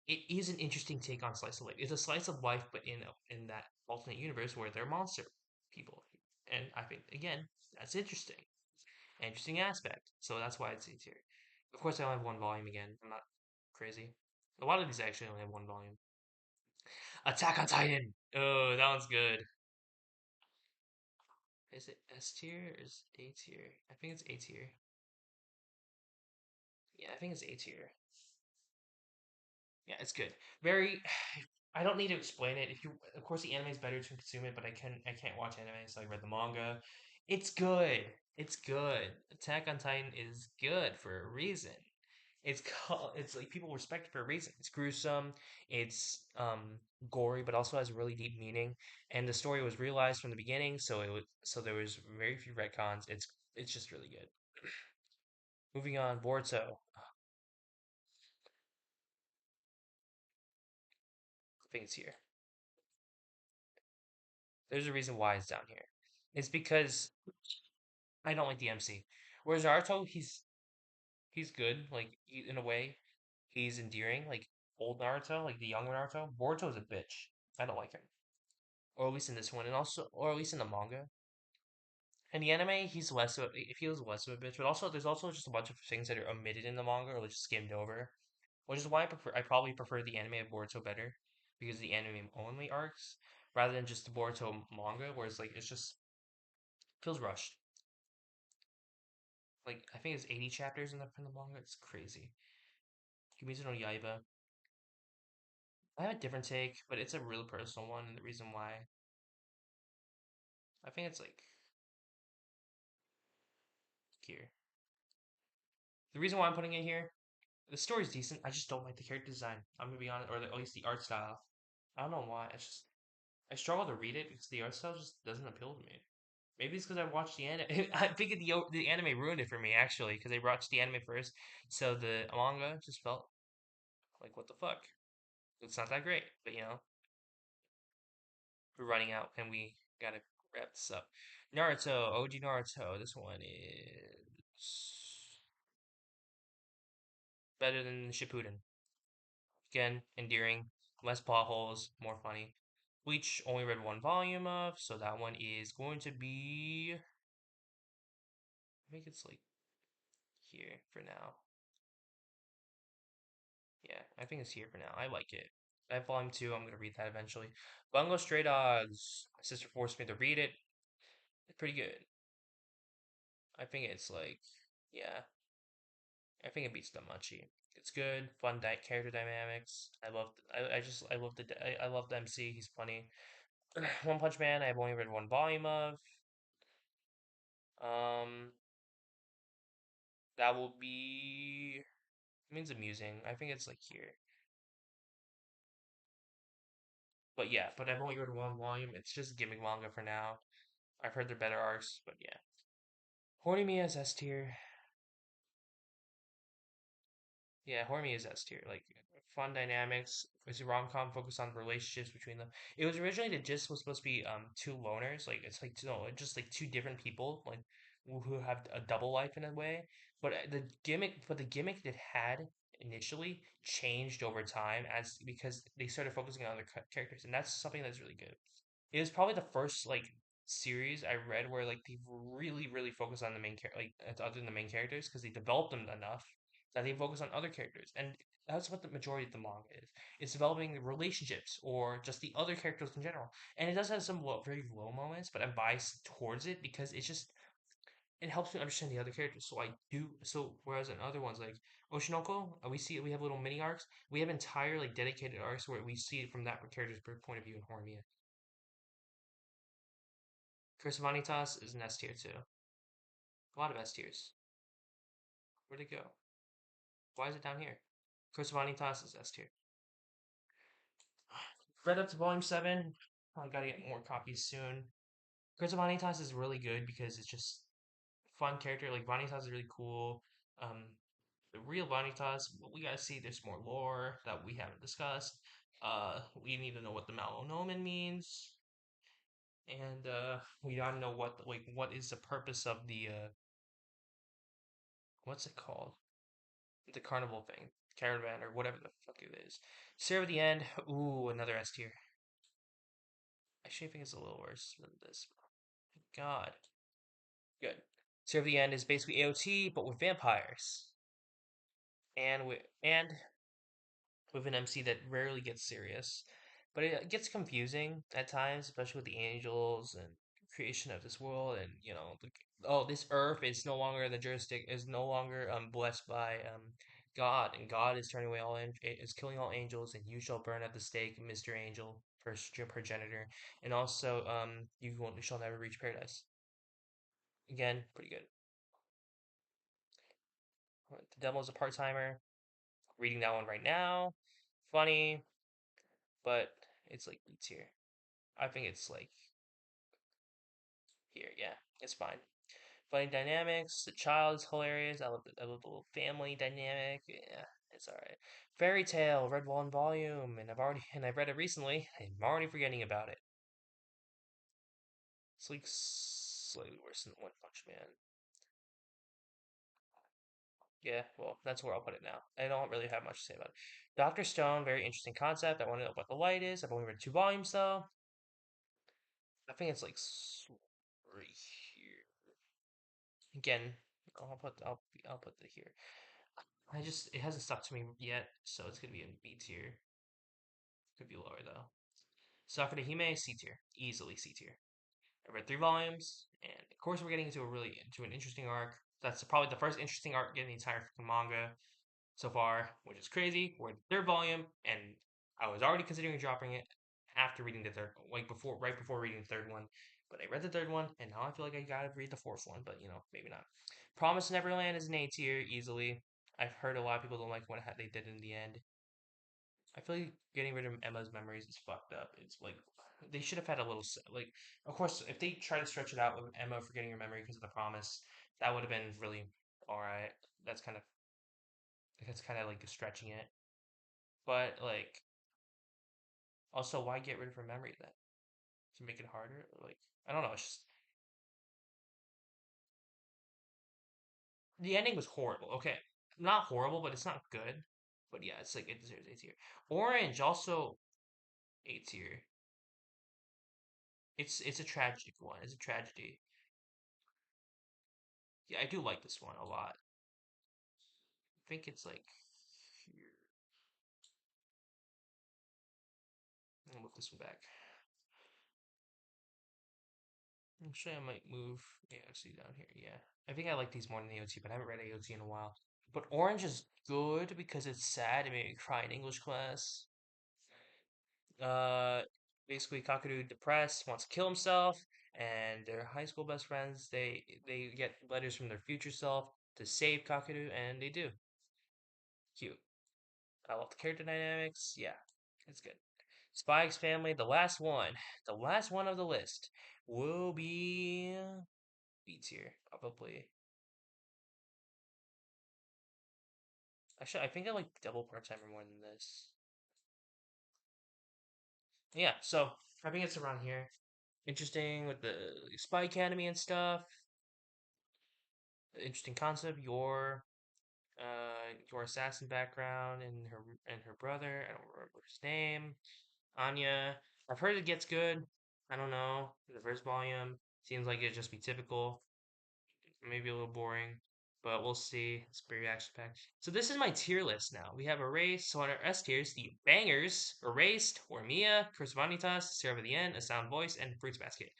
S1: it is an interesting take on slice of life. It's a slice of life, but in that alternate universe where they're monster people, and I think again that's interesting, interesting aspect. So that's why it's A tier. Of course, I only have one volume again. I'm not crazy. A lot of these actually only have one volume. Attack on Titan. Oh, that one's good. Is it S tier or is it A tier? I think it's A tier. Yeah, I think it's A tier. Yeah, it's good. Very. I don't need to explain it. If you, of course, the anime is better to consume it, but I can't watch anime, so I read the manga. It's good. It's good. Attack on Titan is good for a reason. It's called. It's like people respect it for a reason. It's gruesome. It's gory, but also has a really deep meaning. And the story was realized from the beginning, so it was so there was very few retcons. It's just really good. Moving on, Boruto. I think it's here. There's a reason why it's down here. It's because I don't like the MC. Whereas Naruto, he's good, like in a way, he's endearing, like old Naruto, like the young Naruto. Boruto's a bitch. I don't like him, or at least in this one, and also, or at least in the manga. In the anime, he's less of he feels less of a bitch, but also there's also just a bunch of things that are omitted in the manga or just skimmed over, which is why I probably prefer the anime of Boruto better because the anime only arcs rather than just the Boruto manga, whereas like it's just feels rushed. Like I think it's 80 chapters in the manga. It's crazy. Kimetsu no Yaiba. I have a different take, but it's a real personal one, and the reason why I think it's like here. The reason why I'm putting it here, the story's decent. I just don't like the character design. I'm gonna be honest, or at least the art style. I don't know why. It's just I struggle to read it because the art style just doesn't appeal to me. Maybe it's because I watched the anime. I think the anime ruined it for me actually because I watched the anime first, so the manga just felt like what the fuck. It's not that great, but we're running out and we gotta wrap this up. Naruto, OG Naruto. This one is better than Shippuden. Again, endearing, less potholes, more funny. Bleach only read one volume of, so that one is going to be. I think it's like here for now. Yeah, I think it's here for now. I like it. I have volume two. I'm gonna read that eventually. Bungo Stray Dogs. My sister forced me to read it. It's pretty good. I think it's like, yeah, I think it beats Damachi. It's good, fun character dynamics. I love I love the MC. He's funny. One Punch Man. I've only read one volume of. Um, that will be. It means amusing. I think it's like here. But yeah, but I've only read one volume. It's just gimmick manga for now. I've heard they're better arcs, but yeah. Horny Me as S tier. Yeah, Hormy is S tier. Like fun dynamics. It's a rom com focused on relationships between them. It was originally the gist was supposed to be two loners. Like it's like no, just like two different people like who have a double life in a way. But the gimmick that had initially changed over time as because they started focusing on other characters, and that's something that's really good. It was probably the first like series I read where like they really focus on the main character, like other than the main characters, because they developed them enough that they focus on other characters, and that's what the majority of the manga is. It's developing the relationships or just the other characters in general, and it does have some very low moments, but I'm biased towards it because it helps me understand the other characters. So I do so whereas in other ones like Oshinoko, we have little mini arcs. We have entire like dedicated arcs where we see it from that character's point of view in Horimiya. Curse of Vanitas is an S tier too. A lot of S tiers. Where'd it go? Why is it down here? Curse of Vanitas is S tier. Read up to volume 7. I gotta get more copies soon. Curse of Vanitas is really good because it's just fun character. Like Vanitas is really cool. Um, the real Vanitas, we gotta see there's more lore that we haven't discussed. We need to know what the Malanomen means, and we gotta know what is the purpose of the what's it called? The carnival thing, caravan or whatever the fuck it is. Stare of the End. Ooh, another S tier. Actually, I think it's a little worse than this. God, good. Stare of the End is basically AOT, but with vampires, and with an MC that rarely gets serious. But it gets confusing at times, especially with the angels and creation of this world, and oh, this Earth is no longer the jurisdiction is no longer blessed by God, and God is turning away is killing all angels, and you shall burn at the stake, Mr. Angel, first your progenitor, and also you shall never reach paradise. Again, pretty good. The Devil is a part timer. Reading that one right now. Funny, but it's like B tier. I think it's like here, yeah, it's fine. Funny dynamics. The child is hilarious. I love the little family dynamic. Yeah, it's all right. Fairy Tale, read one volume, and I've read it recently. I'm already forgetting about it. It's like slightly worse than One Punch Man. Yeah, well, that's where I'll put it now. I don't really have much to say about it. Doctor Stone, very interesting concept. I want to know what the light is. I've only read two volumes though. I think it's like right here. Again, I'll put it here. It hasn't stuck to me yet, so it's gonna be in B tier. Could be lower though. Sakura Hime, C tier, easily C tier. I read three volumes, and of course we're getting into an interesting arc. That's probably the first interesting arc in the entire manga so far, which is crazy. We're in the third volume, and I was already considering dropping it after reading the third, right before reading the third one. But I read the third one, and now I feel like I gotta read the fourth one. But maybe not. Promise Neverland is an A tier easily. I've heard a lot of people don't like what they did in the end. I feel like getting rid of Emma's memories is fucked up. It's like they should have had a little like. Of course, if they try to stretch it out with Emma forgetting her memory because of the promise, that would have been really all right. That's kind of that's kind of like stretching it. But like, also, why get rid of her memory then? To make it harder? Like, I don't know. It's just the ending was horrible. Okay, not horrible, but it's not good. But yeah, it's like it deserves A tier. Orange also A tier. It's a tragic one. It's a tragedy. Yeah, I do like this one a lot. I think it's like here. I'll move this one back. Actually, I might move AOC down here. Yeah. I think I like these more than AOT, but I haven't read AOT in a while. But Orange is good because it's sad. It made me cry in English class. Uh, Basically, Kakaru depressed, wants to kill himself, and their high school best friends, they get letters from their future self to save Kakaru, and they do. Cute. I love the character dynamics. Yeah, it's good. Spy X Family, the last one of the list will be B tier, probably. Actually, I think I like Double Part Timer more than this. Yeah, so I think it's around here. Interesting with the Spy Academy and stuff. Interesting concept. Your assassin background and her brother. I don't remember his name. Anya. I've heard it gets good. I don't know. The first volume seems like it'd just be typical. Maybe a little boring, but we'll see. It's pretty action packed. So this is my tier list now. We have Erased. So on our S tiers, the bangers: Erased, Horimiya, Curse of Vanitas, Seraph of the End, A Sound Voice, and Fruits Basket.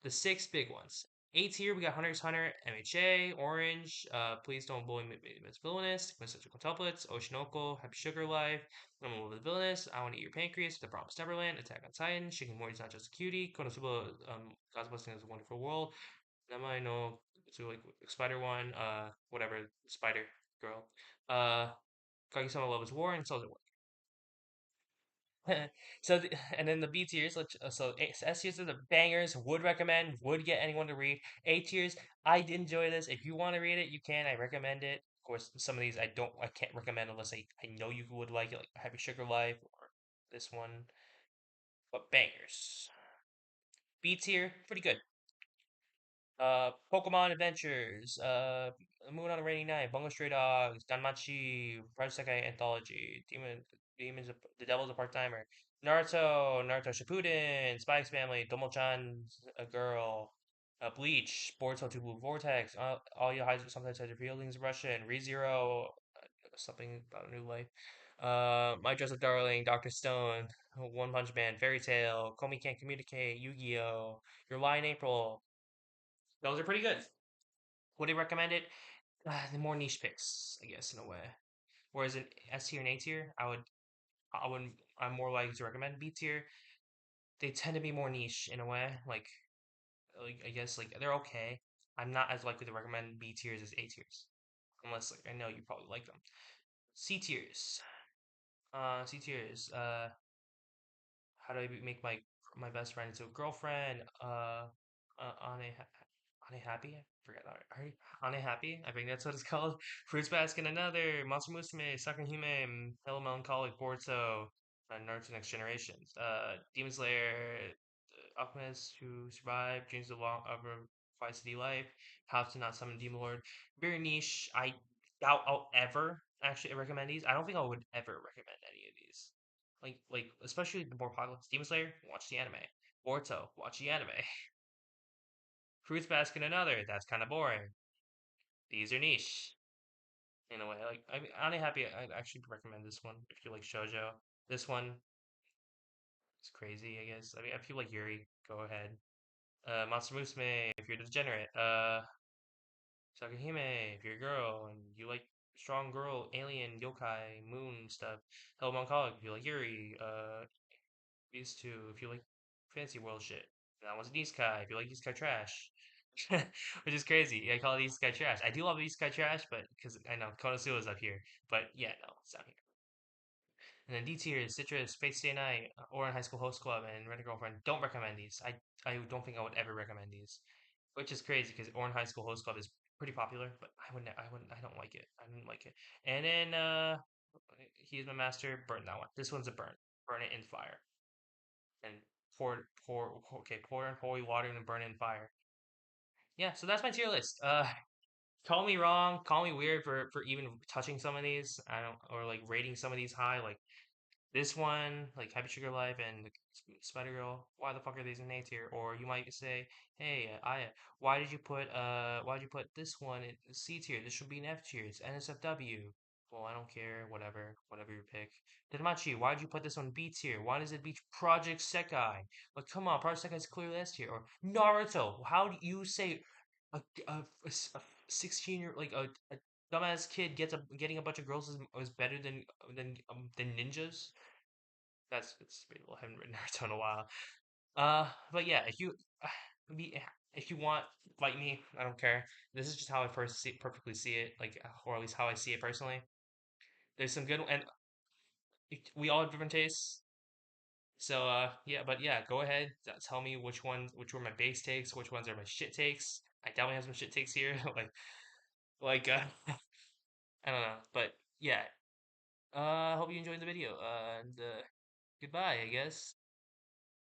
S1: The six big ones. A tier, we got Hunter's Hunter, MHA, Orange, Please Don't Bully Me, It's Villainous, Quintessential Quintuplets, Oshinoko, Happy Sugar Life, Normal with the Villainous, I Want to Eat Your Pancreas, The Promised Neverland, Attack on Titan, Shikimori's Not Just a Cutie, Konosuba, God's Blessing is a Wonderful World, Namae no, so like Spider One, whatever, Spider Girl, uh, Kaguya-sama Love is War, and Soldier and then the B tiers, S tiers are the bangers. Would recommend. Would get anyone to read. A tiers, I did enjoy this. If you want to read it, you can. I recommend it. Of course, some of these I can't recommend unless I know you would like it, like Happy Sugar Life or this one. But bangers. B tier, pretty good. Pokemon Adventures, Moon on a Rainy Night, Bungo Stray Dogs, Danmachi, Project Sekai Anthology, Demons, The Devil's a Part Timer, Naruto Shippuden, Spy X Family, Domo-chan's a Girl, Bleach, Boruto 2 Blue Vortex, All Your Highs Sometimes Has Your Feelings, Russian, ReZero, something about a new life. My Dress Up Darling, Doctor Stone, One Punch Man, Fairy Tail, Komi Can't Communicate, Yu-Gi-Oh, Your Lie in April, those are pretty good. Would I recommend it? The more niche picks, I guess, in a way. Whereas in S tier and A tier, I would I'm more likely to recommend B tier. They tend to be more niche in a way. Like I guess like they're okay. I'm not as likely to recommend B tiers as A tiers, unless like I know you probably like them. C tiers. C tiers. How do I make my best friend into a girlfriend? On a happy. I forgot that. On a happy. I think that's what it's called. Fruits basket another. Monster Musume. Sakahime. Hello Melancholic. Boruto. Naruto Next Generations. Demon Slayer. Alchemist who survived. Dreams of long of a Five City Life. How to not summon Demon Lord. Very niche. I doubt I'll ever actually recommend these. I don't think I would ever recommend any of these. Like especially the more popular Demon Slayer, watch the anime. Boruto, watch the anime. Fruits Basket another, that's kind of boring. These are niche in a way. Like I'm happy. I'd actually recommend this one if you like shojo. This one is crazy, I guess. I mean, if you like Yuri, go ahead. Monster Musume if you're degenerate. Sakahime if you're a girl and you like strong girl, alien, yokai, moon stuff. Hello Melancholic if you like Yuri. These two, if you like fancy world shit. That one's an Isekai, if you like Isekai trash. Which is crazy. I call it Isekai trash. I do love Isekai trash, but because I know Konosuba is up here. But yeah, no, it's down here. And then D tier is Citrus, Fate Stay Night, or in High School Host Club, and Rent a Girlfriend. Don't recommend these. I don't think I would ever recommend these. Which is crazy because Orin High School Host Club is pretty popular, but I don't like it. I didn't like it. And then He's My Master, burn that one. This one's a burn. Burn it in fire and pour in holy water and burn it in fire. Yeah, so that's my tier list. Call me wrong, call me weird for even touching some of these. I don't or like rating some of these high. Like this one, like Happy Sugar Life and Spider Girl. Why the fuck are these in A tier? Or you might say, hey, why did you put this one in C tier? This should be an F tier. It's NSFW. Well, I don't care. Whatever you pick. Danmachi, why did you put this on B tier? Why does it be Project Sekai? Like, come on, Project Sekai is clearly S tier. Or Naruto, how do you say a 16-year like a dumbass kid getting a bunch of girls is better than ninjas? That's it's debatable. I haven't written Naruto in a while. But yeah, be if you want, fight me. I don't care. This is just how I perfectly see it, like or at least how I see it personally. There's some good and we all have different tastes. So yeah, but yeah, go ahead. Tell me which were my base takes, which ones are my shit takes. I definitely have some shit takes here, like I don't know, but yeah. Hope you enjoyed the video. And goodbye, I guess.